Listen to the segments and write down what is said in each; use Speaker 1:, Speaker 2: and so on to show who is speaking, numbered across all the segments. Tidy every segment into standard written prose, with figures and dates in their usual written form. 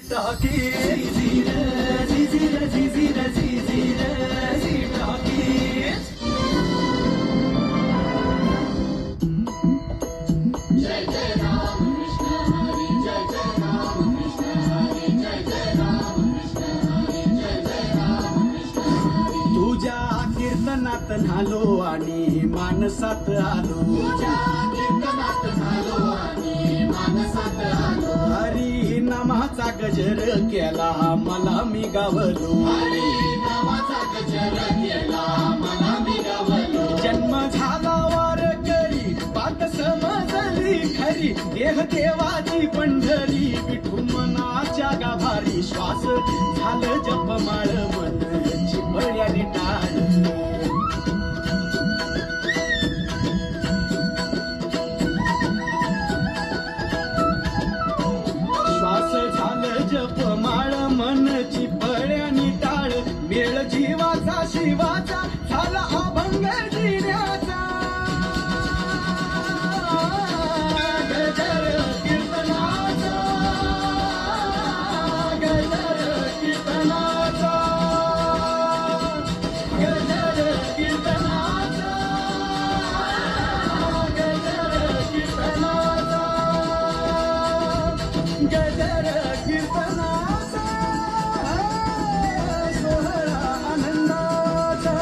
Speaker 1: तुझ्या कीर्तनात झालो आणि मानसात आलो, हरी नामाचा गजर केला मला मी गावलो, जन्म झाला वार करी बात समजली खरी, देह देवाची पंढरी विठू मनाच्या गाभारी, श्वास झालं जपमाळ मन चिपळ्याने टाळ, श्वास झालं जपमाळ मन चिपळ्याने टाळ, मेळ जीवाचा शिवाचा झाला अभंग जिण्याचा, गजर कीर्तनाचा, गजर कीर्तनाचा, गजर कीर्तनाचा, गजर कीर्तनाचा, गजर कीर्तनाचा, सोहळा आनंदाचा,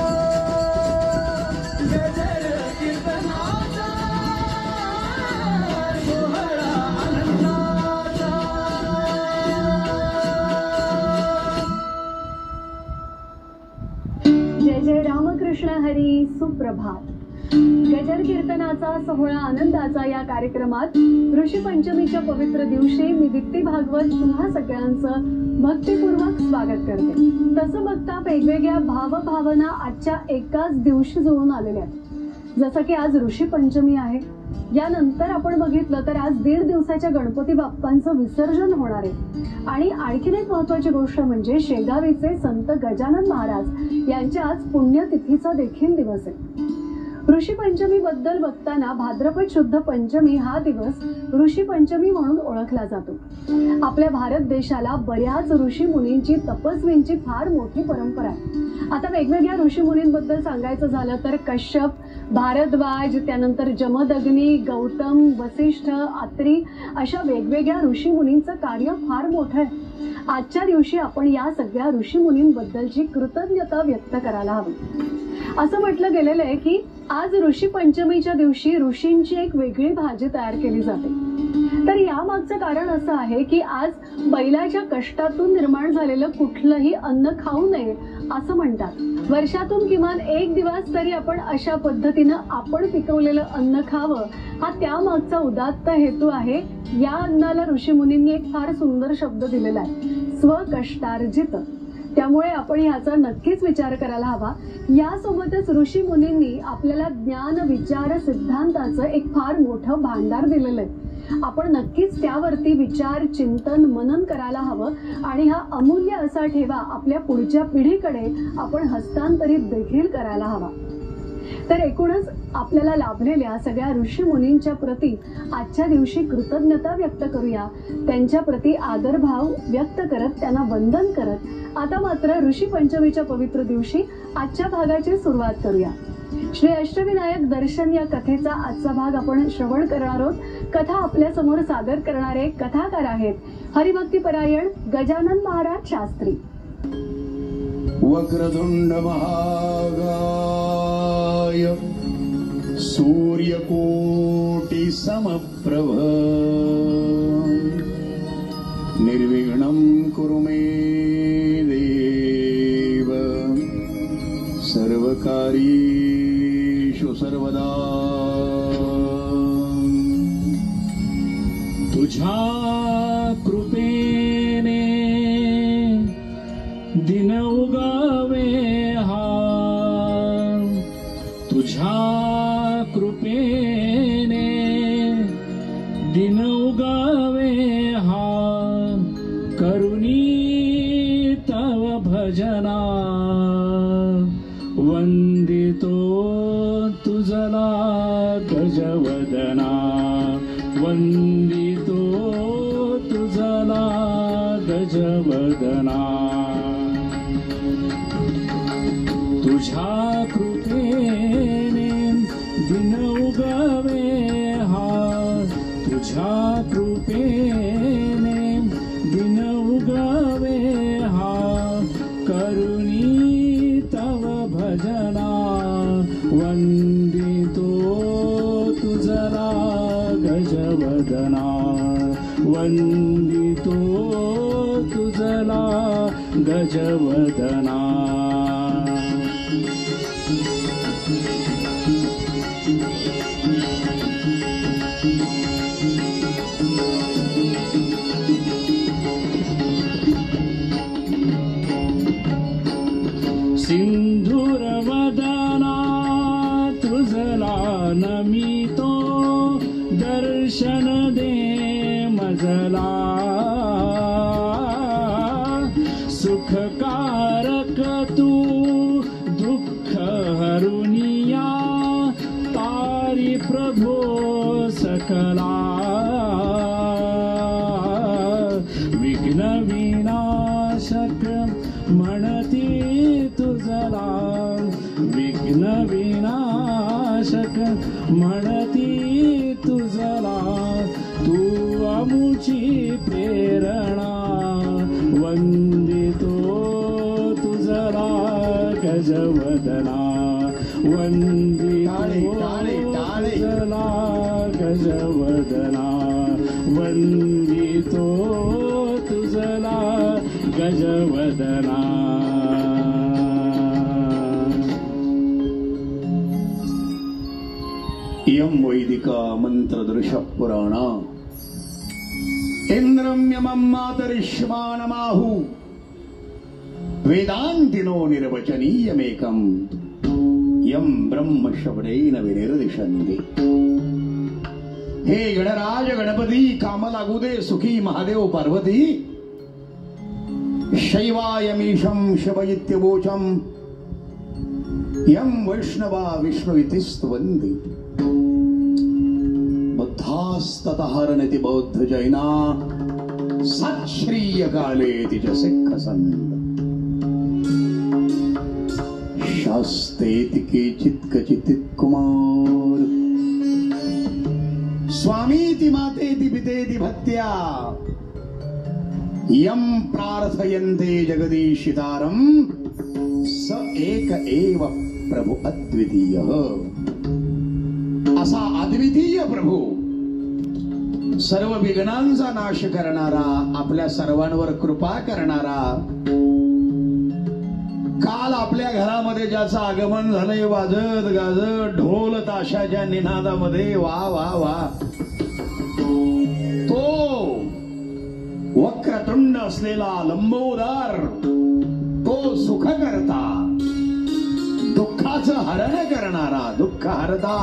Speaker 1: गजर कीर्तनाचा, सोहळा आनंदाचा.
Speaker 2: जय जय रामकृष्ण हरी. सुप्रभात. गजर कीर्तनाचा सोहळा आनंदाचा या कार्यक्रमात ऋषी पंचमीच्या पवित्र दिवशी मी दीप्ती भागवत पुन्हा सगळ्यांचं भक्तिपूर्वक स्वागत करते. तसं बघता वेगवेगळ्या भावभावना आजच्या एकाच दिवशी जुळून आलेल्या आहेत. जसं की आज ऋषी पंचमी आहे, यानंतर आपण बघितलं तर आज 1.5 दिवसाच्या गणपती बाप्पांचं विसर्जन होणार आहे. आणि आणखीन एक महत्वाची गोष्ट म्हणजे शेगावीचे संत गजानन महाराज यांच्या आज पुण्यतिथीचा देखील दिवस आहे. ऋषी पंचमी बद्दल बघताना भाद्रपद शुद्ध पंचमी हा दिवस ऋषी पंचमी म्हणून ओळखला जातो. आपल्या भारत देशाला बऱ्याच ऋषी मुनींची तपस्वींची फार मोठी परंपरा आहे. आता वेगवेगळ्या ऋषी मुनींबद्दल सांगायचं झालं तर कश्यप, भारद्वाज, त्यानंतर जमदग्नी, गौतम, वसिष्ठ, अत्री अशा वेगवेगळ्या ऋषी मुनींचं कार्य फार मोठं आहे. आजच्या दिवशी आपण या सगळ्या ऋषी मुनींबद्दलची कृतज्ञता व्यक्त करायला हवी. असं म्हटलं गेलेलं आहे की आज ऋषी पंचमीच्या दिवशी ऋषींची एक वेगळी भाजी तयार केली जाते. तर यामागचं कारण असं आहे की आज बैलाच्या कष्टातून निर्माण झालेलं कुठलंही अन्न खाऊ नये असं म्हणतात. वर्षातून किमान 1 दिवस तरी आपण अशा पद्धतीनं आपण पिकवलेलं अन्न खावं हा त्यामागचा उदात्त हेतू आहे. या अन्नाला ऋषीमुनींनी एक फार सुंदर शब्द दिलेला आहे, स्वकष्टार्जित. त्यामुळे आपण ह्याचा नक्कीच विचार करायला हवा. यासोबतच ऋषी मुनींनी आपल्याला ज्ञान, विचार, सिद्धांताचं एक फार मोठं भांडार दिलेलं आहे. आपण नक्कीच त्यावरती विचार, चिंतन, मनन करायला हवं आणि हा अमूल्य असा ठेवा आपल्या पुढच्या पिढीकडे आपण हस्तांतरित देखील करायला हवा. तर एकूणच आपल्याला लाभलेल्या सगळ्या ऋषी मुनींच्या प्रती आजच्या दिवशी कृतज्ञता व्यक्त करूया. त्यांच्या प्रती आदरभाव व्यक्त करत त्यांना वंदन करत आता मात्र ऋषी पंचमीच्या पवित्र दिवशी आजच्या भागाची सुरुवात करूया. श्री अष्टविनायक दर्शन या कथेचा आजचा भाग आपण श्रवण करणार आहोत. कथा आपल्या समोर सादर करणारे कथाकार आहेत हरिभक्तीपरायण गजानन महाराज शास्त्री.
Speaker 1: वक्रतुंड महाकाय सूर्यकोटि समप्रभ निर्विघ्नं कुरु मे देव सर्वकार्येषु सर्वदा. तुझ्या कृपेने दिन उगावे हा, तुझ्या कृपेने दिन उगावे हा, करुणी तव भजना वंदितो तुझला गजवदना, वंदितो तुझला गजवदना. गजवदना तुझ्या कृपेने दिन उगवे हा तुझ्या कृपेने दिन उगवे हा करुणी तव भजना वंदितो तुझला गजवदना वंदितो तुझला गजवदना सिंधूर वदना तुझला नमितो दर्शन दे मजला सुखकारक तू दुःख हरुनिया तारी प्रभो सकला विघ्न विनाशक म्हणती तुझला विघ्न विनाशक म्हणती तुझला तू अमुची प्रेरणा वंदितो तुझला गजवदना वंदितो तुझला गजवदना वंदितो तुझला गजवदना
Speaker 3: यम वैदिक मंत्र दृश्य पुराण इंद्रम यमं मातरिष्मानमाहु वेदांतिनो निर्वचनीयमेकं यम ब्रह्म शब्देन विनिर्दिशन्ति। हे गणराज गणपती काम लागू दे सुखी महादेव पार्वती शैवायमीशं शबयित्यवोचम यम वैष्णवा विष्णु इति स्तवन्ति बुद्धास्ततहरणति बौद्ध जैना सत्श्रीय काले तिच सिख संत शास्तेति केचित् क्वचित् कुमार स्वामीति मातेति पितेति भक्त्या यम प्रार्थयन्ते जगदीशितारं स एक एव प्रभु अद्वितीय। असा अद्वितीय प्रभू सर्व विघ्नांचा नाश करणारा आपल्या सर्वांवर कृपा करणारा काल आपल्या घरामध्ये ज्याचं आगमन झालंय वाजत गाजत ढोल ताशाच्या निनादामध्ये वा वा वा तो वक्रतुंड असलेला लंबोदर तो सुख करता दुःखाचं हरण करणारा दुःख हरता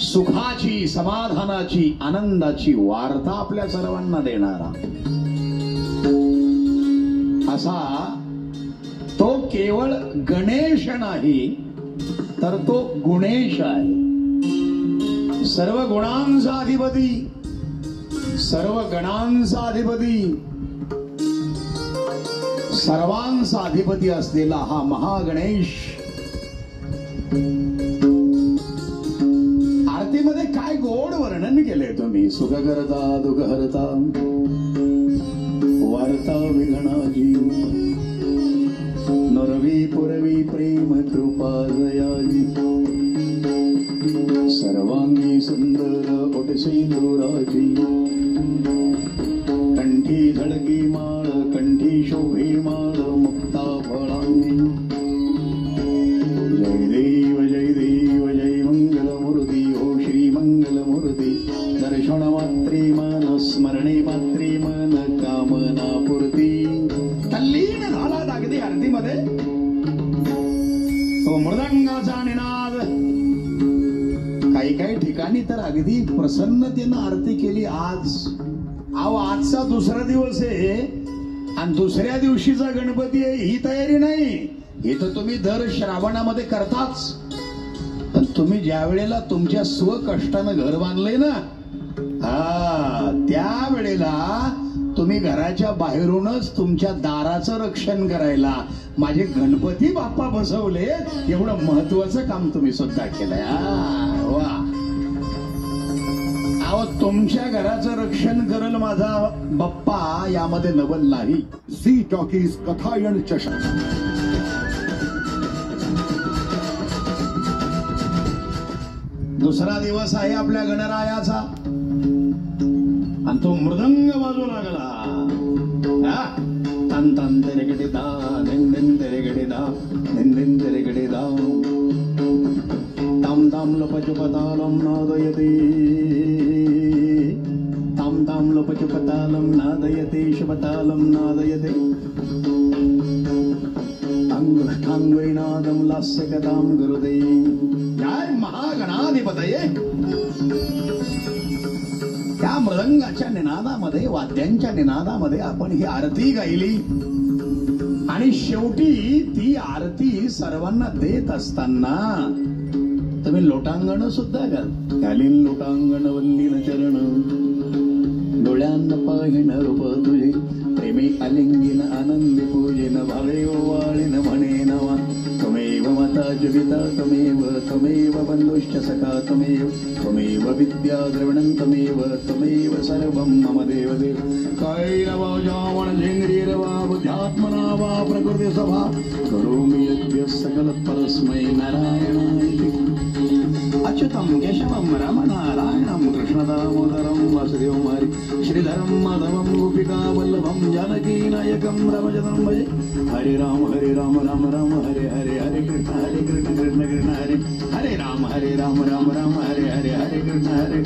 Speaker 3: सुखाची समाधानाची आनंदाची वार्ता आपल्या सर्वांना देणारा असा तो केवळ गणेश नाही तर तो गुणेश आहे। सर्व गुणांचा अधिपती सर्व गणांचा अधिपती सर्वांचा अधिपती असलेला हा महागणेश आरतीमध्ये काय गोड वर्णन केले तुम्ही। सुख करता दुःख हरता वार्ता विघ्नाची नरवी पुरवी प्रेम कृपा दयाची सर्वांगी सुंदर ओट सिंदुराची कंठी झळकी माळ कंठी शोभे माळ मुक्ता फळांगी जय देव जय मंगलमूर्ती हो श्री मंगलमूर्ती दर्शन मात्रे मन स्मरणे मात्रे मन कामना पूर्ती। तल्लीन झाला अगदी आरतीमध्ये तो मृदंगाचा निनाद काही काही ठिकाणी तर अगदी प्रसन्नतेनं आरती केली। आज आजचा दुसरा दिवस आहे आणि दुसऱ्या दिवशीचा गणपती आहे ही तयारी नाही। हे तर तुम्ही दर श्रावणामध्ये करताच पण तुम्ही ज्या वेळेला तुमच्या स्वकष्टानं घर बांधले ना त्या वेळेला तुम्ही घराच्या बाहेरूनच तुमच्या दाराचं रक्षण करायला माझे गणपती बाप्पा बसवले, एवढं महत्वाचं काम तुम्ही सुद्धा केलंय. वा. अहो, तुमच्या घराचं रक्षण करल माझा बाप्पा, यामध्ये नवल नाही.
Speaker 4: झी टॉकीज कथायन चषक.
Speaker 3: दुसरा दिवस आहे आपल्या गणरायाचा आणि तो मृदंग वाजू लागला. तन तन तेरेगडे दा, दिन दिन तेरेगडे दा, दिन दिन तेरेगडे दा. ताम ताम लपचुपतालम नादयते, ताम ताम लपचुपतालम नादयते, शुभतालम नादयते. अंगष्ठांगैनादम लास्यकतां गुरुदे. जय महागणाधिपतये. त्या मृदंगाच्या निनादामध्ये, वाद्यांच्या निनादामध्ये आपण ही आरती गायली आणि शेवटी ती आरती सर्वांना देत असताना तुम्ही लोटांगण सुद्धा घालीन. लोटांगण वंदिन चरण, डोळ्यांना पाहिन रूप तुझे, प्रेमी अलिंगिन आनंदी पूजिन, भावे वाळीन म्हणे नवा. त्वमेव माता जपिता त्वमेव, त्वमेव बंधुश्च सखा त्वमेव, त्वमेव विद्या द्रविणं त्वमेव, त्वमेव सर्वं मम देवदेव. कायेन जावण झेंद्रिर्वा बुद्ध्यात्मना वा प्रकृति सभा, करोमि यज्ञ सकल परस्मै नारायणाय. अच्युतं केशवं रामनारायणं कृष्णदामोदरं वासुदेवं श्रीधरं माधवं गोपिका वल्लभं जानकी नायकं रामचन्द्रं भजे. हरे राम राम राम हरे हरे, हरे कृष्ण कृष्ण कृष्ण हरे हरे, राम राम राम हरे हरे, हरे कृष्ण हरे.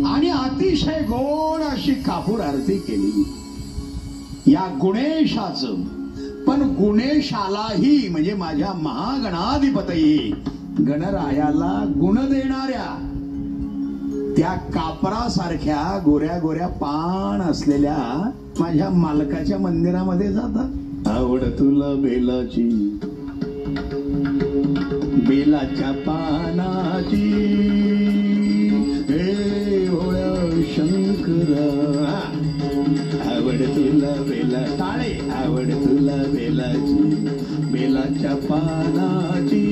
Speaker 3: आणि अतिशय गोड अशी कापूर आरती केली या गुणेशाचं. पण गुणेशालाही म्हणजे माझ्या महागणाधिपतये गणरायाला गुण देणाऱ्या त्या कापरासारख्या गोऱ्या गोऱ्या पान असलेल्या माझ्या मालकाच्या मंदिरामध्ये जातात. आवड तुला बेलाची, बेलाच्या पानाची, हे होळ्या शंकरा. आवड तुला बेला, टाळे. आवड तुला बेलाची, बेलाच्या पानाची,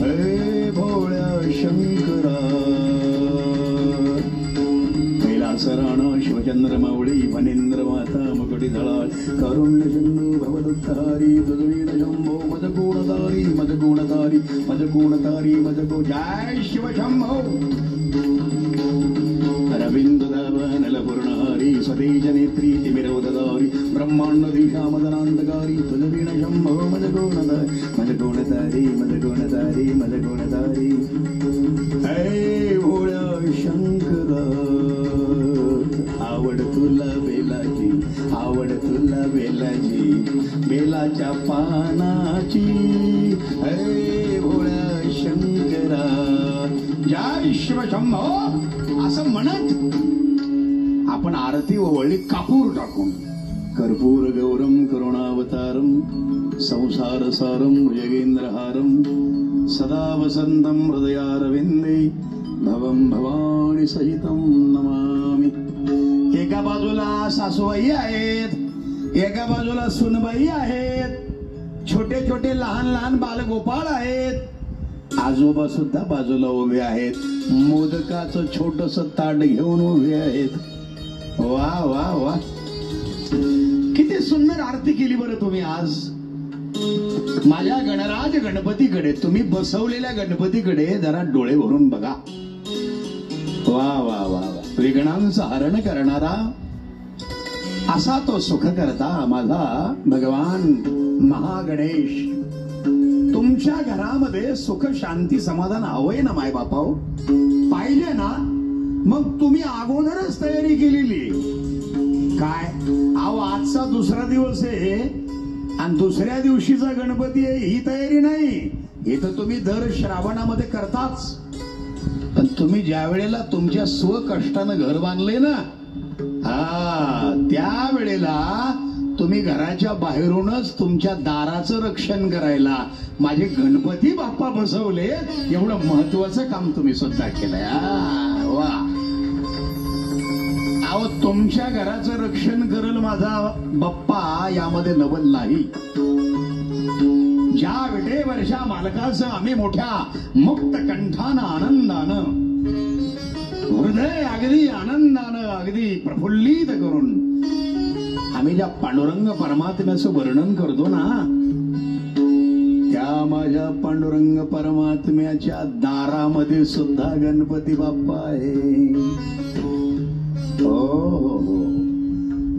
Speaker 3: हे भोळ्या शंकरा. कैलासराण शिवचंद्र मावळी, फणेंद्र माता मुकुटी धळाळ, कारुण्य सिंधू भवदुत्तारी, तुझवीर शंभो मज गुणतारी, मज गुणतारी, मज गुणतारी, मज गो. जय शिवशंभो. रवींद्रनलपूर्णहारी, स्वतेज नेत्री तिमिरोदधारी, ब्रह्मांड दिशा मदनांतकारी, तुझवीण शंभो मज गुणतारी, मज गुणतारी, मज गुणतारी, मज गुणतारी. हे भोळ्या शंकरा. आवड तुला बेलाची, आवड तुला बेलाची, बेलाच्या पानाची, हे भोळ्या शंकरा. जय शिवशंभो. असं म्हणत आपण आरती ओवळली कापूर टाकून. कर्पूर गौरम करुणावतारम, संसार सारम भुजगेंद्रहारम, सदा वसंतम हृदयारविंदे, भवं भवानी सहितं नमामि. एका बाजूला सासूबाई आहेत, एका बाजूला सुनबाई आहेत, छोटे छोटे लहान लहान बालगोपाळ आहेत, आजोबा सुद्धा बाजूला उभे आहेत, मोदकाचं छोटस ताट घेऊन उभे आहेत. वा वा वा. किती सुंदर आरती केली बरं तुम्ही आज. माझ्या गणराज गणपतीकडे, तुम्ही बसवलेल्या गणपतीकडे जरा डोळे भरून बघा. वा वा वा वा. विघ्नांचं हरण करणारा असा तो सुख करता माझा भगवान महागणेश. तुमच्या घरामध्ये सुख शांती समाधान हवंय ना माय बापाओ, पाहिजे ना. मग तुम्ही अगोदरच तयारी केलेली काय. अहो, आजचा दुसरा दिवस आहे आणि दुसऱ्या दिवशीचा गणपती आहे, ही तयारी नाही. हे तर तुम्ही दर श्रावणामध्ये करताच. पण तुम्ही ज्या वेळेला तुमच्या स्वकष्टानं घर बांधले ना, त्या वेळेला तुम्ही घराच्या बाहेरूनच तुमच्या दाराचं रक्षण करायला माझे गणपती बाप्पा बसवले, एवढं महत्वाचं काम तुम्ही सुद्धा केलंय. वा. अहो तुमच्या घराचं रक्षण करल माझा बाप्पा यामध्ये नवल नाही. ज्या विटेवरच्या मालकाचं आम्ही मोठ्या मुक्त कंठानं आनंदानं हृदय अगदी आनंदानं अगदी प्रफुल्लित करून आम्ही ज्या पांडुरंग परमात्म्याचं वर्णन करतो ना, त्या माझ्या पांडुरंग परमात्म्याच्या दारामध्ये सुद्धा गणपती बाप्पा आहे. हो.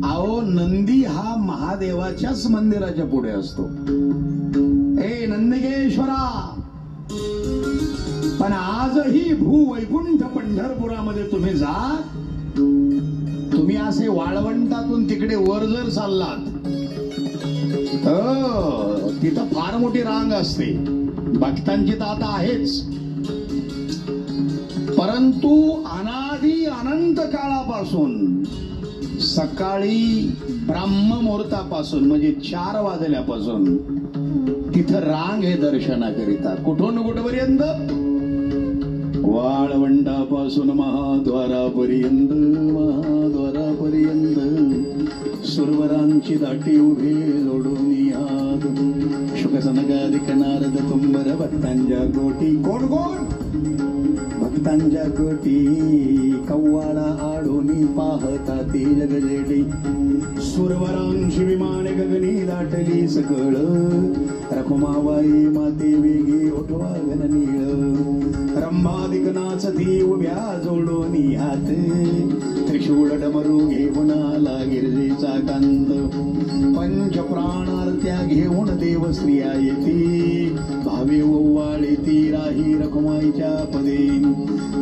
Speaker 3: अहो नंदी हा महादेवाच्याच मंदिराच्या पुढे असतो. ए नंदिकेश्वरा, पण आजही भूवैकुंठ पंढरपुरामध्ये तुम्ही जा, तुम्ही असे वाळवंटातून तिकडे वर जर चाललात तिथं फार मोठी रांग असते. भक्तांची तर आता आहेच, परंतु अनादी अनंत काळापासून सकाळी ब्राह्म मुहूर्तापासून म्हणजे 4 वाजल्यापासून तिथं रांग आहे दर्शनाकरिता. कुठून कुठपर्यंत? वाळवंटापासून महाद्वारापर्यंत, महाद्वारापर्यंत सुरवरांची दाटी उभे जोडून याद. शुकसनकादिक नारद तुंबर भक्तांच्या गोटी. कोण कोण? भक्तांच्या गोटी कव्वाडा आडोनी पाहता ती जगजेडी. सुरवरांची विमाने गगनी दाटली सकळ, रखुमाबाई माते वेगी उठवा गण नीळ. रंभादिक नाचती उभ्या जोडोनी हात, त्रिशूळ डमरू घेऊन आला गिरजेचा कांत. पंच प्राणार्त्या घेऊन देव स्त्रिया येती, भावे ओवाळी ती राही रखुमाईच्या पदे.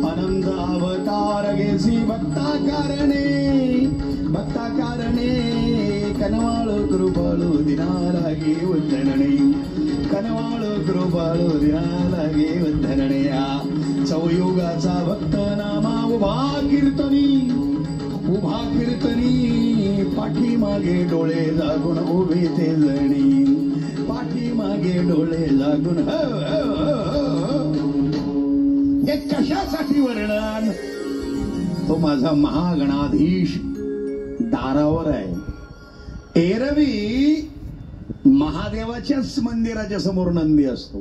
Speaker 3: अनंत अवतार घेसी भक्ता कारणे, भक्ता कारणे कनवाळ कृपाळू दिनाला गे उद्धरणे. कनवाळ कृपाळू दिनाला गे उद्धरणे. चौयुगाचा भक्त नामा उभा कीर्तनी, उभा कीर्तनी. पाठीमागे डोळे लागून उभे ते जणी, पाठीमागे डोळे लागून. हे कशासाठी वर्णन? तो माझा महागणाधीश दारावर आहे. एरवी महादेवाच्याच मंदिराच्या समोर नंदी असतो,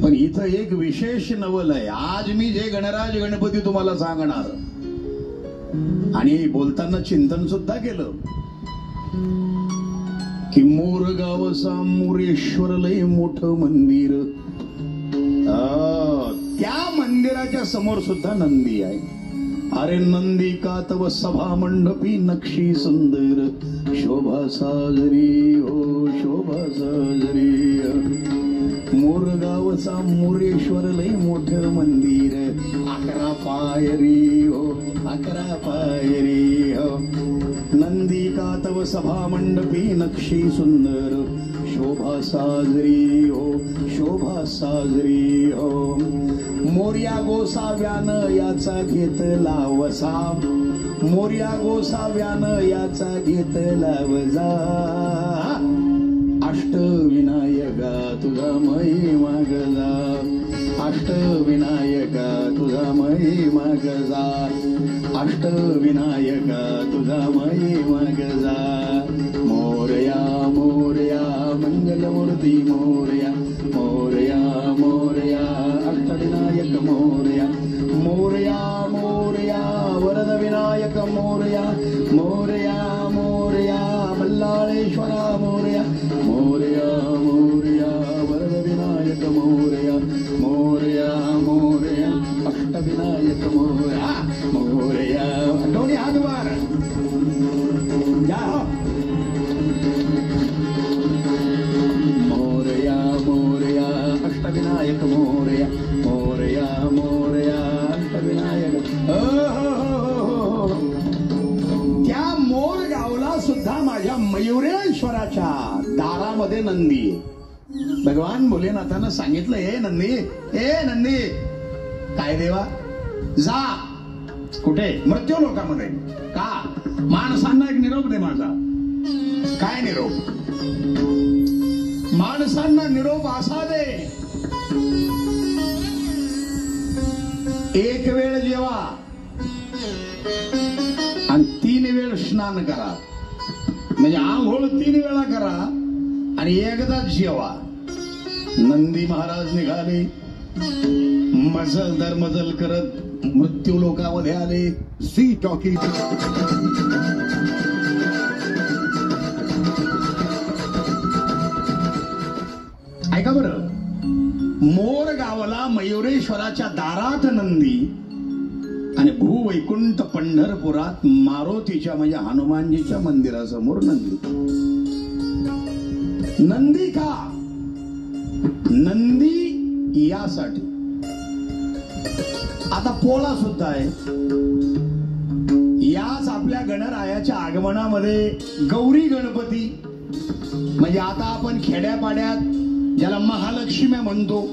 Speaker 3: पण इथं एक विशेष नवल आहे. आज मी जे गणराज गणपती तुम्हाला सांगणार आणि बोलताना चिंतन सुद्धा केलं की मोरगावचा मोरेश्वर लय मोठं मंदिर, त्या मंदिराच्या समोर सुद्धा नंदी आहे. अरे नंदी का तव सभा मंडपी नक्षी सुंदर, शोभा साजरी हो शोभा साजरी. मोरगावचा मोरेश्वर लय मोठं मंदिर, 11 पायरी हो 11 पायरी हो. नंदी का तव सभा मंडपी नक्षी सुंदर, शोभा साजरी हो शोभा साजरी हो. मोर्या गोसाव्यानं याचा घेतला वसा, मोर्या गोसाव्यानं याचा घेतला वजा. अष्टविनायका तुझा महिमा गजा, अष्टविनायका तुझा महिमा गजा, अष्टविनायका तुझा महिमा गजा. मोरया मोरया मंगलमूर्ती मोरया, मोरया मोरया अष्टविनायक मोरया. मोरया मोरया वरद विनायक मोरया, मोरया मोरया मल्लाळेश्वरा मोरया. मोरया मोरया वरद विनायक मोरया, मोरया मोरया अष्टविनायक मोरया. मोरया दोन्ही हात वर जा. मोरया मोरया अष्टविनायक मोरया, मोरया मोरया अष्टविनायक. त्या मोरगावला सुद्धा माझ्या मयुरेश्वराच्या दारामध्ये नंदी. भगवान भोलेनाथानं सांगितलं, हे नंदी, हे नंदी. काय देवा? जा. कुठे? मृत्यू लोकांमध्ये. का? माणसांना एक निरोप दे माझा. काय निरोप? माणसांना निरोप असा दे, एक वेळ जेवा स्नान करा, म्हणजे आंघोळ 3 वेळा करा आणि एकदाच जेवा. नंदी महाराज निघाले, मजल दर मजल करत मृत्यू लोकामध्ये आले.
Speaker 4: सी टॉकीज
Speaker 3: ऐका बरं, मोर गावला मयुरेश्वराच्या दारात नंदी आणि भूवैकुंठ पंढरपुरात मारुतीच्या म्हणजे हनुमानजीच्या मंदिरासमोर नंदी. नंदी का? नंदी यासाठी. आता पोळा सुद्धा आहे. याच आपल्या गणरायाच्या आगमनामध्ये गौरी गणपती म्हणजे आता आपण खेड्यापाड्यात ज्याला महालक्ष्मी म्हणतो,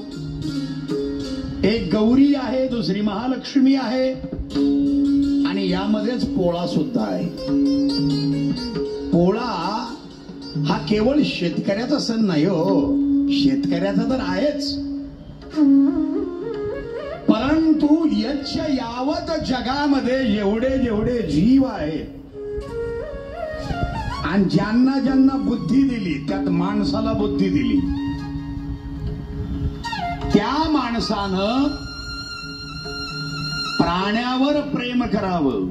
Speaker 3: एक गौरी आहे, दुसरी महालक्ष्मी आहे आणि यामध्येच पोळा सुद्धा आहे. पोळा हा केवळ शेतकऱ्याचा सण नाही हो, शेतकऱ्याचा तर आहेच, परंतु यच्च यावत जगामध्ये जेवढे जेवढे जीव आहेत आणि ज्यांना ज्यांना बुद्धी दिली, त्यात माणसाला बुद्धी दिली, त्या माणसानं प्राण्यावर प्रेम करावं.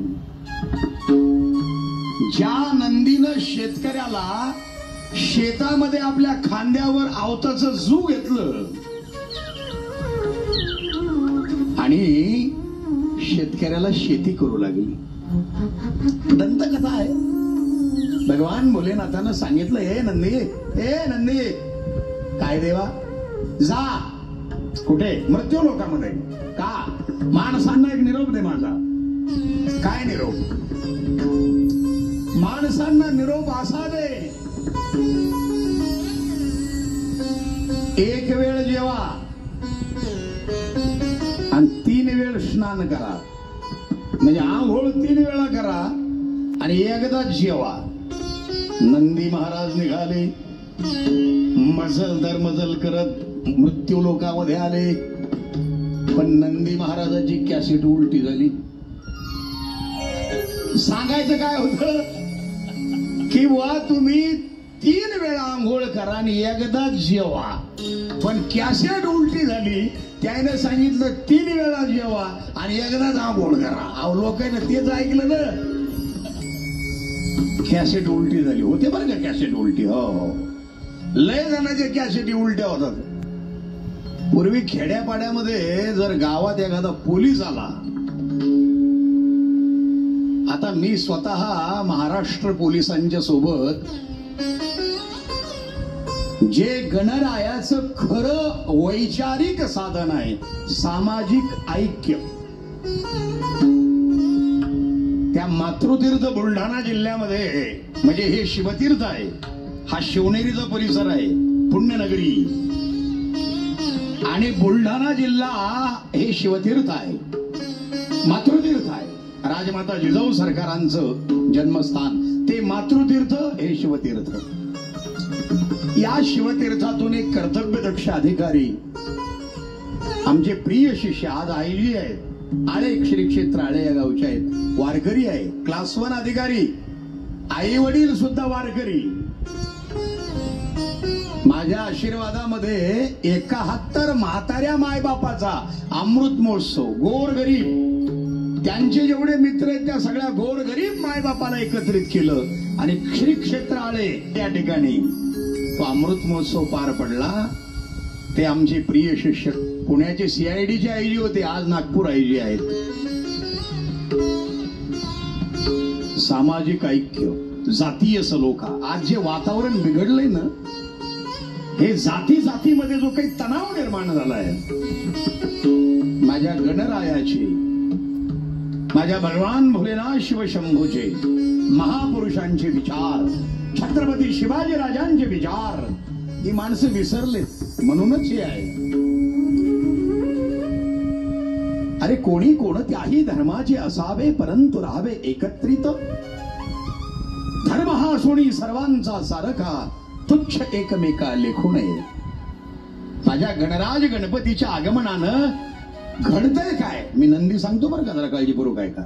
Speaker 3: ज्या नंदीनं शेतकऱ्याला शेतामध्ये आपल्या खांद्यावर आवताचं जू घेतलं आणि शेतकऱ्याला शेती करू लागली. दंतकथा आहे. भगवान भोलेनाथानं सांगितलं, हे नंदी काय देवा, जा कुठे? मृत्यू लोकामध्ये. का? माणसांना एक निरोप दे माझा. काय निरोप? माणसांना निरोप असा दे, एक वेळ जेवा आणि 3 वेळ स्नान करा, म्हणजे आंघोळ 3 वेळा करा आणि एकदाच जेवा. नंदी महाराज निघाले, मजल दर मजल करत मृत्यू लोकामध्ये आले. पण नंदी महाराजाची कॅसेट उलटी झाली. सांगायचं काय होतं की वा तुम्ही 3 वेळा आंघोळ करा आणि एकदाच जेवा, पण कॅसेट उलटी झाली. त्याने सांगितलं 3 वेळा जेवा आणि एकदाच आंघोळ करा. अहो लोकांना तेच ऐकलं ना, कॅसेट उलटी झाली. होते बरं का कॅसेट उलटी, हो लय जणांच्या कॅसेटी उलट्या होतात. पूर्वी खेड्यापाड्यामध्ये जर गावात एखादा पोलीस आला, आता मी स्वतः महाराष्ट्र पोलिसांच्या सोबत जे गणरायाचं खरं वैचारिक साधन आहे, सामाजिक ऐक्य, त्या मातृतीर्थ बुलढाणा जिल्ह्यामध्ये, म्हणजे हे शिवतीर्थ आहे, हा शिवनेरीचा परिसर आहे, पुण्यनगरी, आणि बुलढाणा जिल्हा हे शिवतीर्थ आहे, मातृतीर्थ आहे. राजमाता जिजाऊ सरकारांचं जन्मस्थान ते मातृतीर्थ, हे शिवतीर्थ. या शिवतीर्थातून एक कर्तव्यदक्ष अधिकारी, आमचे प्रिय शिष्य, आज आईजी आहेत, आळे श्री क्षेत्र आळे या गावचे आहेत, वारकरी आहे, क्लास 1 अधिकारी, आई वडील सुद्धा वारकरी. माझ्या आशीर्वादामध्ये 71 म्हाताऱ्या मायबापाचा अमृत महोत्सव, गोरगरीब त्यांचे जेवढे मित्र आहेत त्या सगळ्या गोरगरीब मायबापाला एकत्रित केलं आणि श्री क्षेत्र आळे या ठिकाणी तो अमृत महोत्सव पार पडला. ते आमचे प्रिय शिष्य पुण्याचे CIDचे आयजी होते, आज नागपूर आयजी आहेत. सामाजिक ऐक्य, जातीय सलोखा. आज जे वातावरण बिघडलंय ना, हे जाती जातीमध्ये जो काही तणाव निर्माण झालाय, माझ्या गणरायाचे, माझ्या भगवान भोलेनाथ शिवशंभूचे, महापुरुषांचे विचार, छत्रपती शिवाजी राजांचे विचार, ही माणसं विसरलेत. म्हणूनच हे आहे. अरे कोणी कोणत्याही धर्माचे असावे, परंतु राहावे एकत्रित. धर्म हा सोणी सर्वांचा सारखा, तुच्छ एकमेका लेखू नये. माझ्या गणराज गणपतीच्या आगमनानं घडतंय काय, मी नंदी सांगतो बरं का, जरा काळजीपूर्वक ऐका.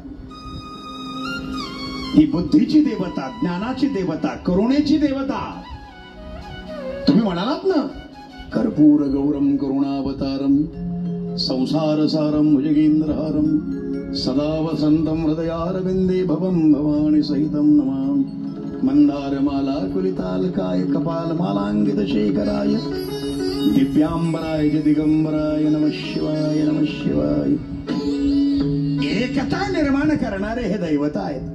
Speaker 3: ही बुद्धीची देवता, ज्ञानाची देवता, करुणेची देवता. तुम्ही म्हणालात ना, कर्पूर गौरम करुणावतारम संसार सारम भुजगेंद्रहारम सदा वसंतम हृदयारविंदे भवम भवानी सहितम नमामि. मंदारमाला कुलितालकाय कपालमालांकित शेखराय दिव्यांबराय दिगंबराय नमः शिवाय नमः शिवाय. एकता निर्माण करणारे हे दैवत आहेत.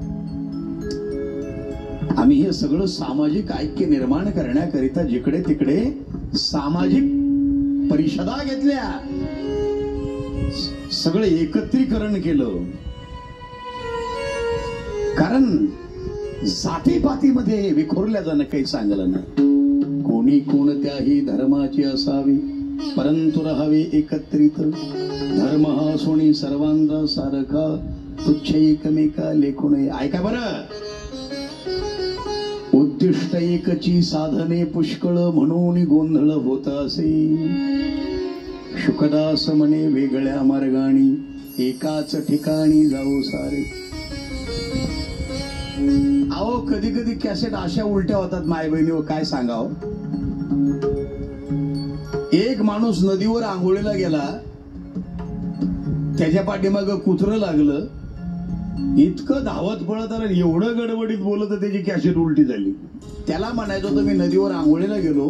Speaker 3: आम्ही हे सगळं सामाजिक ऐक्य निर्माण करण्याकरिता जिकडे तिकडे सामाजिक परिषदा घेतल्या, सगळं एकत्रीकरण केलं. कारण जातीपातीमध्ये विखुरल्या जाणं काही चांगलं नाही. कोणी कोणत्याही धर्माची असावी, परंतु राहावे एकत्रित. धर्म हा सोणी सर्वांचा सारखा, तुच्छ एकमेका लेखू नये. ऐका बरं, उद्दिष्ट एकची साधने पुष्कळ म्हणून गोंधळ होत असे. शुकदास म्हणे वेगळ्या मार्गाने एकाच ठिकाणी जाऊ सारे. अहो कधी कधी कॅसेट अशा उलट्या होतात माय बहिणी, काय सांगाव. एक माणूस नदीवर आंघोळीला गेला, त्याच्या पाठीमाग कुत्रं लागलं. इतकं धावत पळत आलं, एवढं गडबडीत बोलत त्याची कॅसेट उलटी झाली. त्याला म्हणायचं होतं मी नदीवर आंघोळीला गेलो,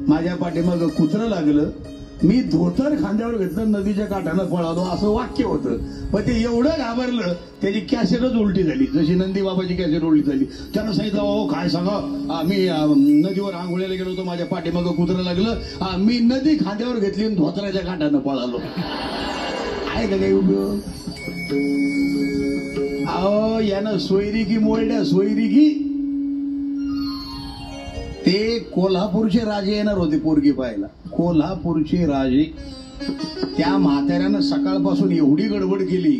Speaker 3: माझ्या पाठीमाग कुत्रं लागलं, मी धोतर खांद्यावर घेतलं, नदीच्या काठानं पळालो, असं वाक्य होतं. पण ते एवढं घाबरलं, त्याची कॅसेटच उलटी झाली, जशी नंदी बाबाची कॅसेट उलटी झाली. त्यानं सांगितलं, हो काय सांगा, मी नदीवर आंघोळीला गेलो होतो, माझ्या पाठीमाग कुत्रं लागलं, मी नदी खांद्यावर घेतली आणि धोतराच्या काठानं पळालो. आहे का काही उपयोग. अहो यानं सोयरिकी मोडल्या, सोयरिकी. ते कोल्हापूरचे राजे येणार होते पोरगी पाहायला, कोल्हापूरचे राजे. त्या म्हाताऱ्यानं सकाळपासून एवढी गडबड केली,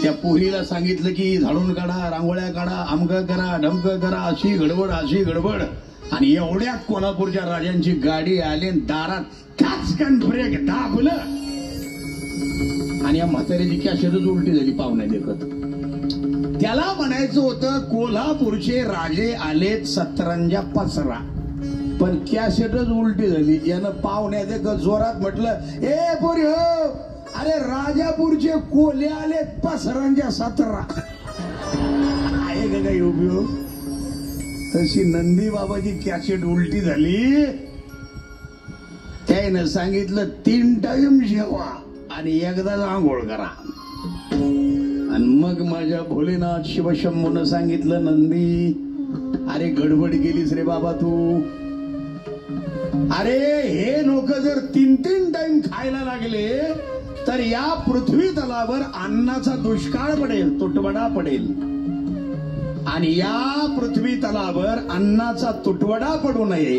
Speaker 3: त्या पोरीला सांगितलं की झाडून काढा, रांगोळ्या काढा, अमकं करा, ढमकं करा, अशी गडबड अशी गडबड. आणि एवढ्यात कोल्हापूरच्या राजांची गाडी आली, दारात काचकन ब्रेक दाबलं आणि या म्हाताऱ्याची कॅसेटच उलटी झाली पाहुण्या देखत. त्याला म्हणायचं होतं कोल्हापूरचे राजे आलेत सतरंजा पसरा, पण कॅसेटच उलटी झाली. यानं पाहुण्या देखत जोरात म्हटलं, ए पोरी हो, अरे राजापूरचे कोले आलेत पसरंजा 17. आहे का काही उपयोग. तशी नंदी बाबाची कॅसेट उलटी झाली. त्यानं सांगितलं 3 टाइम जेवा आणि एकदाच आंघोळ करा. आणि मग माझ्या भोलेनाथ शिवशंभून सांगितलं, नंदी अरे गडबड केलीस रे बाबा तू. अरे हे लोक जर 3 टाइम खायला लागले तर या पृथ्वी तलावर अन्नाचा दुष्काळ पडेल, तुटवडा पडेल. आणि या पृथ्वी तलावर अन्नाचा तुटवडा पडू नये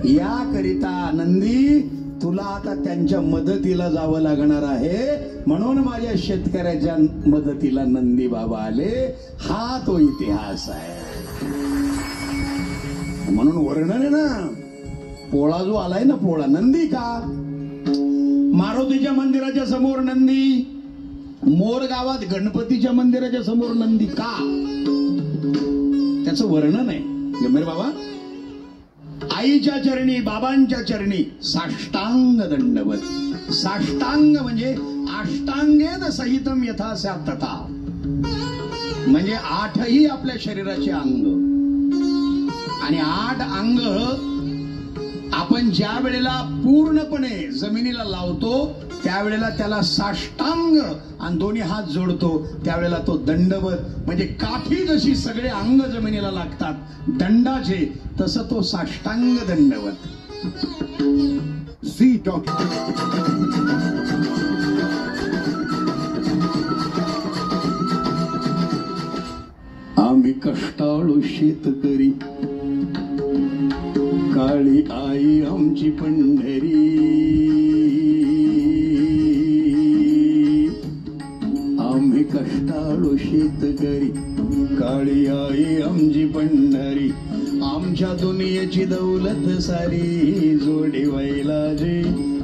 Speaker 3: याकरिता नंदी तुला आता त्यांच्या मदतीला जावं लागणार आहे. म्हणून माझ्या शेतकऱ्याच्या मदतीला नंदी बाबा आले. हा तो इतिहास आहे. म्हणून वर्णन आहे ना, पोळा जो आलाय ना, पोळा नंदी का. मारुतीच्या मंदिराच्या समोर नंदी, मोर गावात गणपतीच्या मंदिराच्या समोर नंदी का, त्याचं वर्णन आहे. गंभीर बाबा आईच्या चरणी, बाबांच्या चरणी साष्टांग दंडवत. साष्टांग म्हणजे अष्टांगेन सहितम यथा स्यात् तथा, म्हणजे 8ही आपल्या शरीराचे अंग. आणि 8 अंग आपण ज्या वेळेला पूर्णपणे जमिनीला लावतो त्यावेळेला त्याला साष्टांग, आणि दोन्ही हात जोडतो त्यावेळेला तो दंडवत. म्हणजे काठी जशी सगळे अंग जमिनीला लागतात दंडाचे, तसं तो साष्टांग दंडवत.
Speaker 4: झी टॉकीज.
Speaker 3: आम्ही कष्टाळू शेतकरी, काळी आई आमची पंढरी. आम्ही कष्टाळू शेतकरी, काळी आई आमची पंढरी. आमच्या दुनियेची दौलत सारी, जोडी बैलाची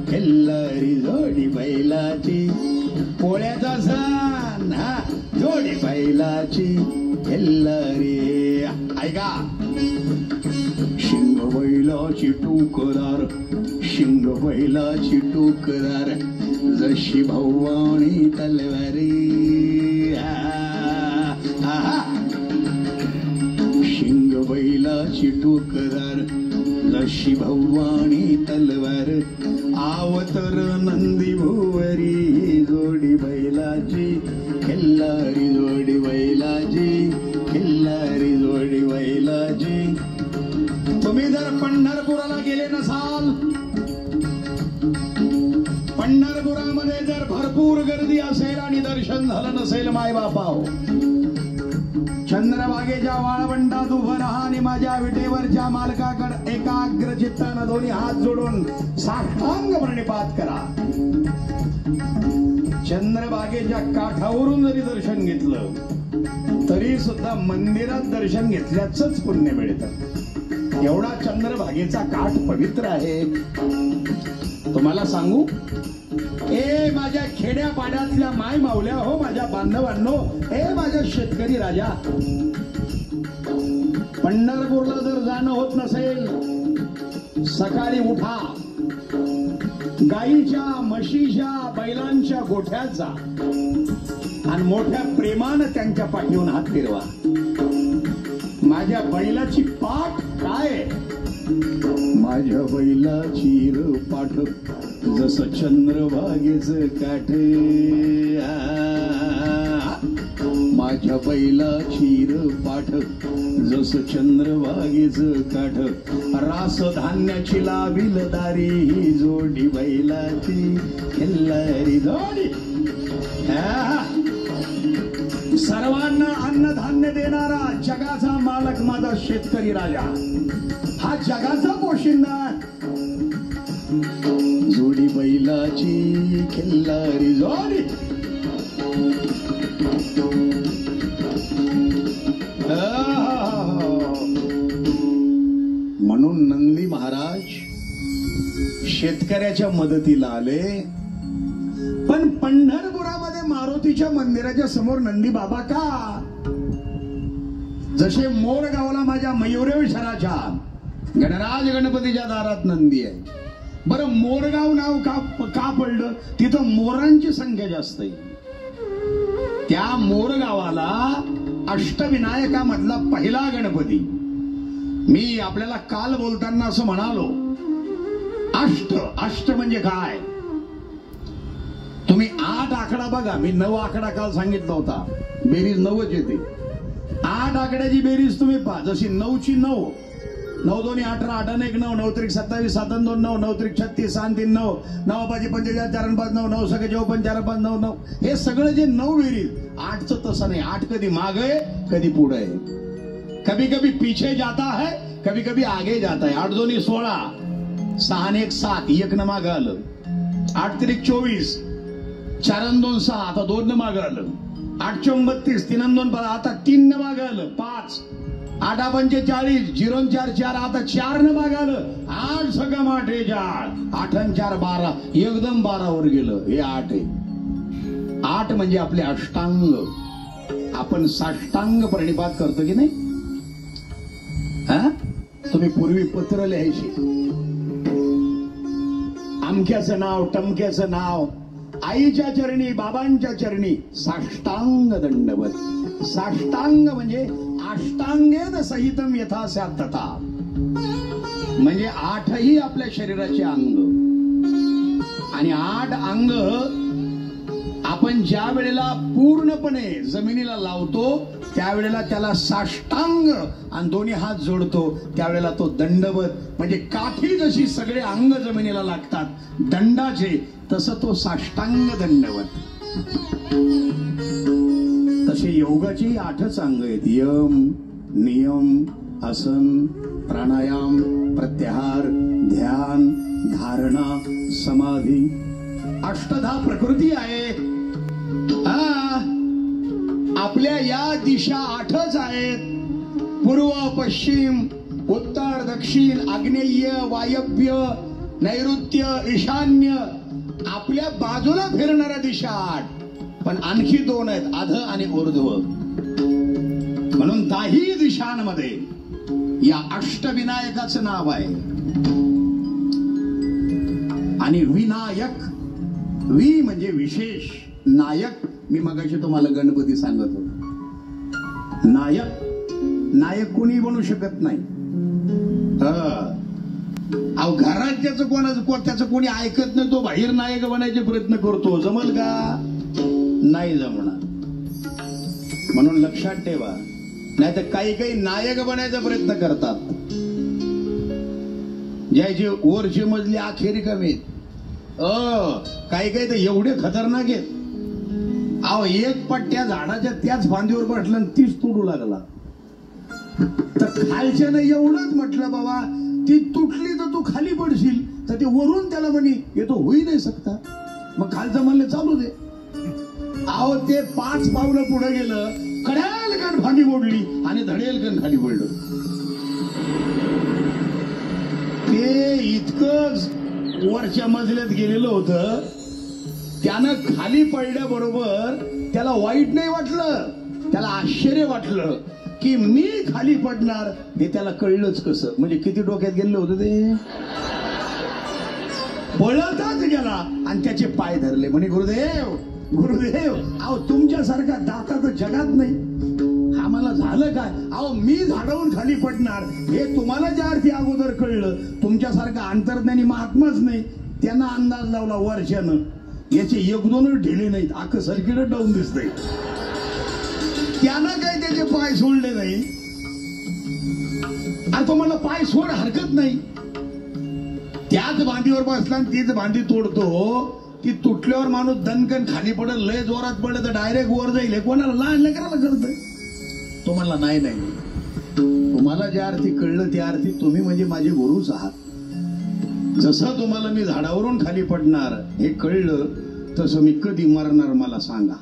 Speaker 3: खिल्लारी, जोडी बैलाची. पोळ्याचा सण हा जोडी बैलाची, खिल्लारी. ऐका, शिंग बैलाची टोकदार, शिंग बैलाची टोकदार, जशी भवानी तलवारी. शिंग बैलाची टोकदार, जशी भवानी तलवार, आवतर नंदी भुवरी, जोडी बैलाची खिल्लारी, जोडी बैलाची खिल्लारी, जोडी बैलाची. तुम्ही जर पंढरपुराला गेले नसाल, पंढरपुरामध्ये जर भरपूर गर्दी असेल आणि दर्शन झालं नसेल मायबापाओ, चंद्रभागेच्या वाळवंटात उभं राहा आणि माझ्या विटेवरच्या मालकाकडे एकाग्र चित्तानं दोन्ही हात जोडून साष्टांग प्रणिपात करा. चंद्रभागेच्या काठावरून जरी दर्शन घेतलं तरी सुद्धा मंदिरात दर्शन घेतल्याचंच पुण्य मिळतं. एवढा चंद्रभागेचा काठ पवित्र आहे. तुम्हाला सांगू, ए माझ्या खेड्यापाड्यातल्या माय मावल्या हो, माझ्या बांधवांनो, ए माझ्या शेतकरी राजा, पंढरपूरला जर जाणं होत नसेल, सकाळी उठा, गाईच्या म्हशीच्या बैलांच्या गोठ्यात जा आणि मोठ्या प्रेमानं त्यांच्या पाठीवरून हात फिरवा. माझ्या बैलाची पाठ काय, माझ्या बैलाची पाठ जसं चंद्रभागेचं काठ, माझ्या बैलाची पाठ जसं चंद्रभागेचं काठ, रास धान्याची लाविल दारी, ही जोडी बैलाची खिल्लारी जोडी. सर्वांना अन्नधान्य देणारा जगाचा मालक माझा शेतकरी राजा, हा जगाचा पोशिंदा, जोडी बैलाची खिल्लारी जोडी. म्हणून नंदी महाराज शेतकऱ्याच्या मदतीला आले. पण पंढरपुरामध्ये मारुतीच्या मंदिराच्या समोर नंदी बाबा का? जसे मोरगावला माझ्या मयुरेश्वराच्या गणराज गणपतीच्या दारात नंदी आहे. बरं, मोरगाव नाव का पडलं? तिथं मोरांची संख्या जास्त आहे. त्या मोरगावाला अष्टविनायकामधला पहिला गणपती. मी आपल्याला काल बोलताना असं म्हणालो, अष्ट म्हणजे काय? तुम्ही 8 आकडा बघा. मी 9 आकडा काल सांगितला होता, बेरीज 9च येते. 8 आकड्याची बेरीज तुम्ही पहा. जशी 9ची 9, 9 2 18, 8 1 9, 9 3 27, 7 2 9, 9 3 36, 6 3 9, 9 5 45, 4 5 9, 9 6 54, 4 5 9 9. हे सगळं जे 9 बेरीज, 8चं तसं नाही. 8 कधी माग आहे, कधी पुढे आहे. कभी कभी पीछे जाता है, कभी कभी आगे जाता है. 8 2 16, 6 1 7, 1 न मागं आलं. 8 3 24, 4 2 6, आता 2 न मागं आलं. 8 4 32, 3 2 12, आता 3 न मागं आलं. 5 8 45, 0 4 4, आता 4 न मागं आलं. 8 सगळं 48, 8 4 12, एकदम 12 वर गेलं. हे 8 आहे. 8 म्हणजे आपले अष्टांग. आपण साष्टांग प्रणिपात करतो की नाही? तुम्ही पूर्वी पत्र लिहायचे, अमक्याचं नाव टमक्याचं नाव, आईच्या चरणी बाबांच्या चरणी साष्टांग दंडवत. साष्टांग म्हणजे अष्टांगेन सहितम यथा स्यात् तथा, म्हणजे 8ही आपल्या शरीराचे अंग. आणि 8 अंग आपण ज्या वेळेला पूर्णपणे जमिनीला लावतो त्यावेळेला त्याला साष्टांग, आणि दोन्ही हात जोडतो त्यावेळेला तो दंडवत. म्हणजे काठी जशी सगळे अंग जमिनीला लागतात दंडाचे, तसं तो साष्टांग दंडवत. तसे योगाची 8च अंग आहेत. यम, नियम, आसन, प्राणायाम, प्रत्याहार, ध्यान, धारणा, समाधी. 8 प्रकृती आहे. आपल्या या दिशा 8च आहेत. पूर्व, पश्चिम, उत्तर, दक्षिण, आग्नेय, वायव्य, नैऋत्य, ईशान्य. आपल्या बाजूला फिरणाऱ्या दिशा 8, पण आणखी 2 आहेत, अध आणि ऊर्ध्व. म्हणून दाही दिशांमध्ये या अष्टविनायकाचं नाव आहे. आणि विनायक, वि म्हणजे विशेष, नायक मी मगाशी तुम्हाला गणपती सांगत होतो. नायक कोणी बनू शकत नाही. अहो घरात त्याचं कोणी ऐकत नाही, तो बाहेर नायक बनायचे प्रयत्न करतो. जमल का? नाही जमणार. म्हणून लक्षात ठेवा, नाही तर काही नायक बनायचा प्रयत्न करतात, ज्याचे वरचे मजले अखेरी कमी. काही तर एवढे खतरनाक आहेत. अहो एक पट्ट्या झाडाच्या त्याच फांदीवर बसला आणि तीच तुडू लागला. तर खालच्यानं एवढंच म्हटलं, बाबा ती तुटली तर तू खाली पडशील. तर ते वरून त्याला म्हणे हे तो होई नाही सकता. मग खालचं म्हणले चालू दे. अहो ते 5 पावलं पुढे गेलं, कड्याल कण फांदी मोडली आणि धडेल कण खाली पडलं. ते इतकंच वरच्या मजल्यात गेलेलं होतं, त्यानं खाली पडल्याबरोबर त्याला वाईट नाही वाटलं, त्याला आश्चर्य वाटलं की मी खाली पडणार. हे त्याला कळलंच कसं, म्हणजे किती डोक्यात गेलं होतं ते. पळतच गेला आणि त्याचे पाय धरले. म्हणे गुरुदेव गुरुदेव, अहो तुमच्यासारखा दाता तर जगात नाही. आम्हाला झालं काय? अहो मी झाडावरून खाली पडणार हे तुम्हाला ज्या अर्थी अगोदर कळलं, तुमच्यासारखा अंतर्ज्ञानी महात्माच नाही. त्यांना अंदाज लावला वर्षानं, याचे 1-2 ढिले नाहीत, अख्खं सर्किट डाऊन दिसतंय. त्यानं काही त्याचे पाय सोडले नाही. आणि तो म्हणला पाय सोड, हरकत नाही. त्याच बांधीवर बसला आणि तीच बांधी तोडतो. ती तुटल्यावर माणूस दणकन खाली पडल, लय जोरात पडलं तर डायरेक्ट वर जाईल. कोणाला लहान लेकराला कळतंय? तो म्हणला नाही, तुम्हाला ज्या अर्थी कळलं त्या अर्थी तुम्ही म्हणजे माझे गुरुच आहात. जसं तुम्हाला मी झाडावरून खाली पडणार हे कळलं, तसं मी कधी मरणार मला सांगा.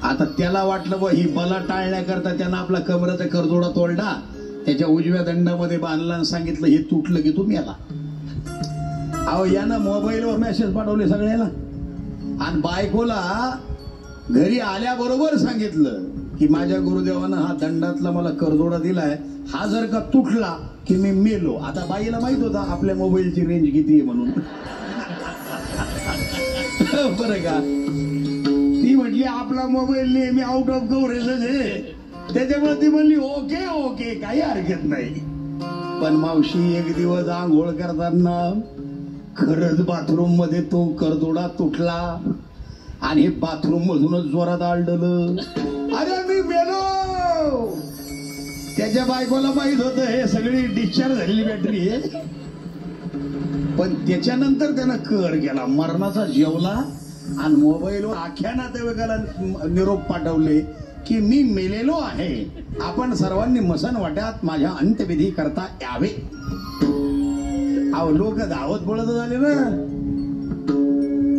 Speaker 3: आता त्याला वाटलं बा ही बला टाळण्याकरता त्यानं आपला कमराचा करदोडा तोडला, त्याच्या उजव्या दंडामध्ये बांधला आणि सांगितलं हे तुटलं की तुम्ही याला. अहो यानं मोबाईलवर मेसेज पाठवले सगळ्याला आणि बायकोला घरी आल्याबरोबर सांगितलं की माझ्या गुरुदेवानं हा दंडातला मला करदोडा दिलाय, हा जर का तुटला की मी मेलो. आता बाईला माहित होता आपल्या मोबाईलची रेंज किती आहे म्हणून. बरं का, ती म्हटली आपला मोबाईल नेहमी आउट ऑफ कव्हरेजच आहे, त्याच्यामुळे ती म्हणली ओके ओके काही हरकत नाही. पण मावशी एक दिवस आंघोळ करताना खरंच बाथरूम मध्ये तो करदोडा तुटला आणि बाथरूम मधूनच जोरात आलडलं. अरे मी मेलो. त्याच्या बायकोला माहित होतं हे सगळी डिस्चार्ज झालेली बॅटरी आहे. पण त्याच्यानंतर त्यानं कर केला, मरणाचा जेवला आणि मोबाईलवर अख्ख्या नातेवाईकाला निरोप पाठवले की मी मेलेलो आहे, आपण सर्वांनी मसन वाट्यात माझ्या अंत्यविधी करता यावे. अहो लोक धावत पळत झाले ना.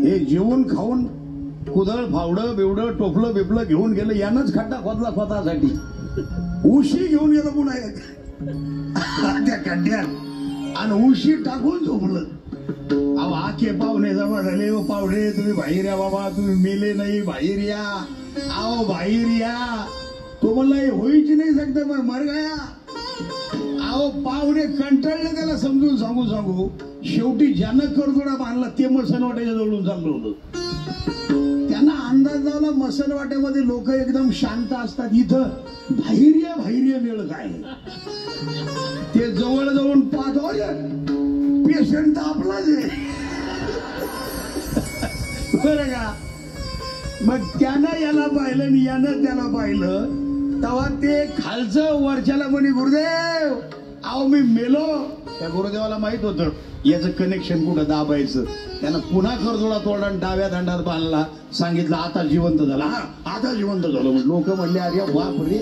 Speaker 3: हे जेवून खाऊन कुदळ फावडं बिवडं टोपलं बिपलं घेऊन गेलं, यानंच खड्डा खोदला स्वतःसाठी. उशी घेऊन गेलं पुन्हा त्या खड्ड्यात आणि उशी टाकून झोपलं. अहो आखे पाहुणे जमा झाले, ओ पाहुणे तुम्ही बाहेर या बाबा, तुम्ही मेले नाही, बाहेर या. आओ बाहेर या. तो म्हणला हे होईची नाही सकते पण मर गया. अहो पाहुणे कंटाळले त्याला समजून सांगू शेवटी ज्यानं करदोडा बांधला ते मसनवाट्याच्या जवळून चाललं होतं. त्यांना अंदाज लावला मसनवाट्यामध्ये लोक एकदम शांत असतात, इथं बाहेर मेळ काय. ते जवळ जाऊन पाहतो पेशंट आपलाच आहे. बरं का, मग त्यानं याला पाहिलं आणि यानं त्याला पाहिलं, तेव्हा ते खालचं वरच्याला म्हणे गुरुदेव अहो मी मेलो. त्या गुरुदेवाला माहित होतं याचं कनेक्शन कुठं दाबायचं. त्यानं पुन्हा करदोडा तोडला आणि डाव्या दंडात बांधला, सांगितलं आता जिवंत झाला. आता जिवंत झालं. लोक म्हणले अरे बाप रे.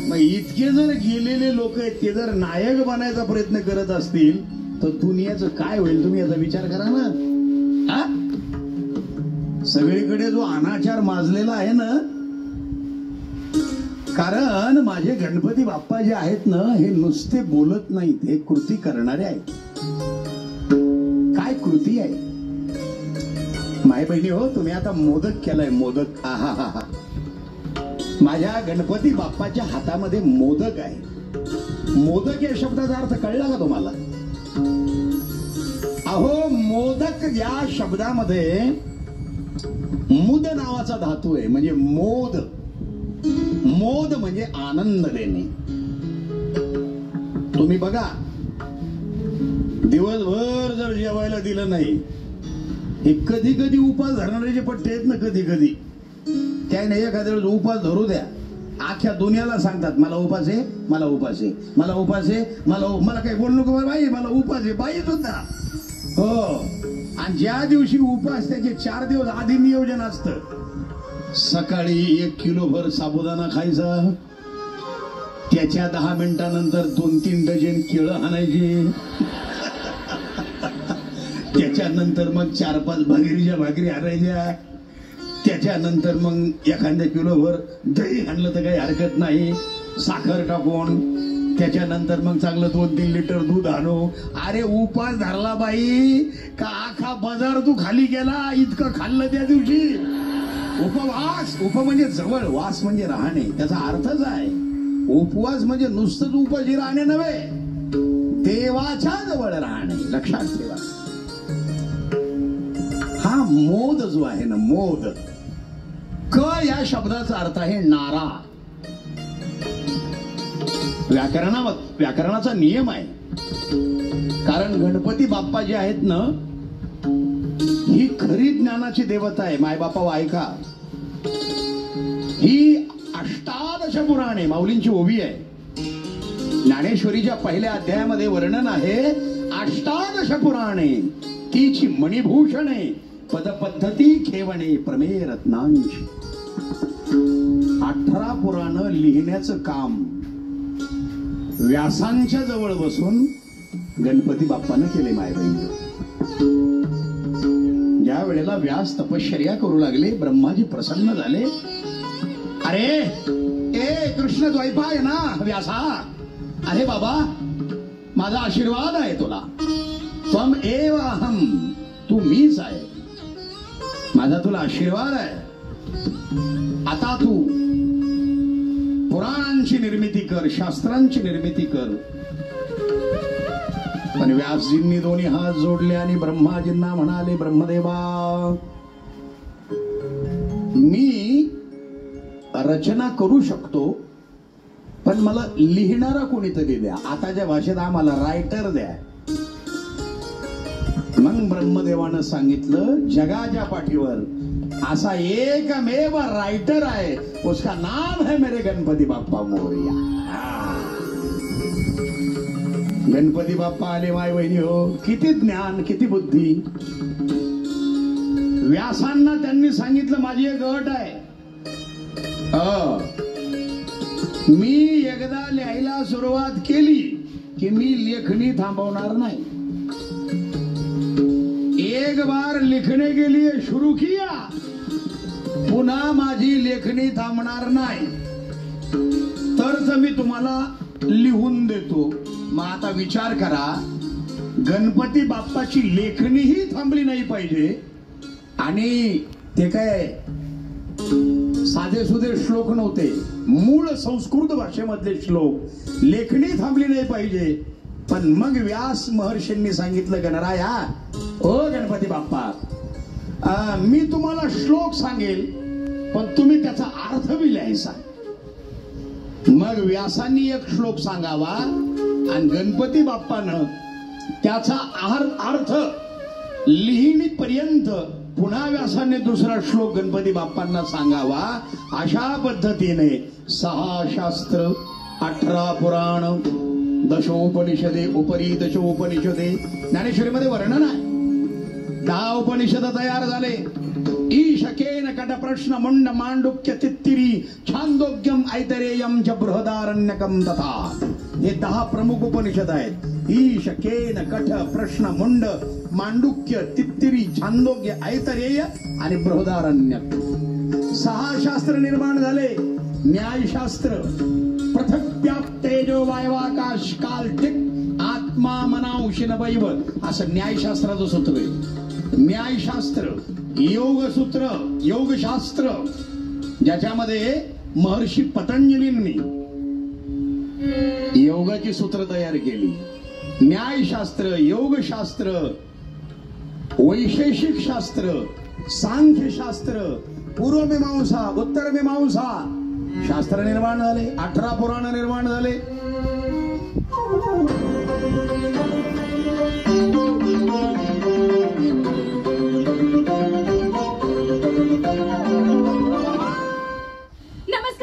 Speaker 3: मग इतके जर गेलेले लोक आहेत ते जर नायक बनायचा प्रयत्न करत असतील तर दुनियाचं काय होईल तुम्ही याचा विचार करा ना. सगळीकडे जो अनाचार माजलेला आहे ना, कारण माझे गणपती बाप्पा जे आहेत ना हे नुसते बोलत नाहीत, हे कृती करणारे आहेत. काय कृती आहे माय बहिणी हो. तुम्ही आता मोदक केलाय, मोदक. माझ्या गणपती बाप्पाच्या हातामध्ये मोदक आहे. मोदक या शब्दाचा अर्थ कळला का तुम्हाला? अहो, मोदक या शब्दामध्ये मुद नावाचा धातू आहे. म्हणजे मोद, मोद म्हणजे आनंद देणे. तुम्ही बघा, दिवसभर जर जेवायला दिलं नाही, हे कधी कधी उपास धरणारे जे पट्टे आहेत ना, कधी कधी काय नाही, एखाद्या वेळेस उपास धरू द्या, अख्ख्या दुनियाला सांगतात मला उपास आहे, मला उपास आहे, मला उपास आहे, मला काही बोलू नको बाई, मला उपास आहे. बाई सुद्धा हो. आणि ज्या दिवशी उपास त्याचे 4 दिवस आधी नियोजन असतं. सकाळी 1 किलोभर साबुदाणा खायचा, त्याच्या 10 मिनिटानंतर 2-3 डझन केळं आणायची, त्याच्यानंतर मग 4-5 भाकरी आणायच्या, त्याच्यानंतर मग एखाद्या किलोभर दही आणलं तर काही हरकत नाही, साखर टाकून. त्याच्यानंतर मग चांगलं 2-3 लिटर दूध आणू. अरे उपास धरला बाई का आखा बाजार तू खाली गेला, इतकं खाल्लं त्या दिवशी. उपवास, उप म्हणजे जवळ, वास म्हणजे राहणे, त्याचा अर्थच आहे. उपवास म्हणजे नुसतंच उपाशी राहणे नव्हे, देवाच्या जवळ राहणे. लक्षात ठेवा. हा मोद जो आहे ना, मोद, क या शब्दाचा अर्थ आहे नारा. व्याकरणाचा नियम आहे. कारण गणपती बाप्पा जे आहेत ना, ही खरी ज्ञानाची देवता आहे. मायबापा ऐका, ही 18 पुराणे माऊलींची ओवी आहे. ज्ञानेश्वरीच्या पहिल्या अध्यायामध्ये वर्णन आहे 18 पुराणे तीची मणिभूषणे पदपद्धती खेवणे प्रमेय रत्नांची. 18 पुराण लिहिण्याचं काम व्यासांच्या जवळ बसून गणपती बाप्पानं केले. मायबाई, ज्या वेळेला व्यास तपश्चर्या करू लागले, ब्रह्माजी प्रसन्न झाले. अरे ए कृष्ण द्वैपाय ना व्यासा, अरे बाबा माझा आशीर्वाद आहे तुला. त्वम एव अहम, तू मीच आहे, माझा तुला आशीर्वाद आहे. आता तू पुराणांची निर्मिती कर, शास्त्रांची निर्मिती कर. पण व्यासजींनी दोन्ही हात जोडले आणि ब्रह्माजींना म्हणाले, ब्रह्मदेवा मी रचना करू शकतो, पण मला लिहिणारा कोणीतरी द्या. आताच्या भाषेत आम्हाला रायटर द्या. मग ब्रह्मदेवानं सांगितलं, जगाच्या पाठीवर असा एकमेव रायटर आहे, उसका नाम है मेरे गणपती बाप्पा मोरया. गणपती बाप्पा आले. माय बहिणी हो, किती ज्ञान, किती बुद्धी. व्यासांना त्यांनी सांगितलं, माझी एक अट आहे, मी एकदा लिहायला सुरुवात केली की मी लेखणी थांबवणार नाही. एक बार लिखने के लिए शुरू किया, पुन्हा माझी लेखणी थांबणार नाही, तरच मी तुम्हाला लिहून देतो. मग आता विचार करा, गणपती बाप्पाची लेखणीही थांबली नाही पाहिजे आणि ते काय साधे सुधे श्लोक नव्हते, मूळ संस्कृत भाषेमधले श्लोक. लेखणी थांबली नाही पाहिजे. पण मग व्यास महर्षींनी सांगितलं, गणराया ओ गणपती बाप्पा, मी तुम्हाला श्लोक सांगेल, पण तुम्ही त्याचा अर्थ बी लिहायचा. मग व्यासांनी एक श्लोक सांगावा आणि गणपती बाप्पानं त्याचा अर्थ लिहिणीपर्यंत पुन्हा व्यासाने दुसरा श्लोक गणपती बाप्पांना सांगावा. अशा पद्धतीने 6 शास्त्र, 18 पुराण, दशोपनिषदे, उपरी दशोपनिषदे, ज्ञानेश्वरीमध्ये वर्णन आहे. 10 उपनिषद तयार झाले. ईशकेन कट प्रश्न मुंड मांडुक्य तित्तिरी छांदोग्यम ऐतरेयम च बृहदारण्यकम तथा. हे 10 प्रमुख उपनिषद आहेत. ईशकेन कठ प्रश्न मुंड मांडुक्य तित्तिरी छांदोग्य ऐतरेय आणि बृहदारण्यक. 6 शास्त्र निर्माण झाले. न्यायशास्त्र, पृथक्व्याप्तेजो वायवाकाश काल टिक आत्मा मनांशिन वैव, असं न्यायशास्त्राचं सूत्र आहे. न्यायशास्त्र, योगसूत्र, योगशास्त्र, ज्याच्यामध्ये महर्षी पतंजलींनी योगाची सूत्र तयार केली. न्यायशास्त्र, योगशास्त्र, वैशेषिक शास्त्र, सांख्यशास्त्र, पूर्वमीमांसा, उत्तरमीमांसा शास्त्र निर्माण झाले. 18 पुराण निर्माण झाले.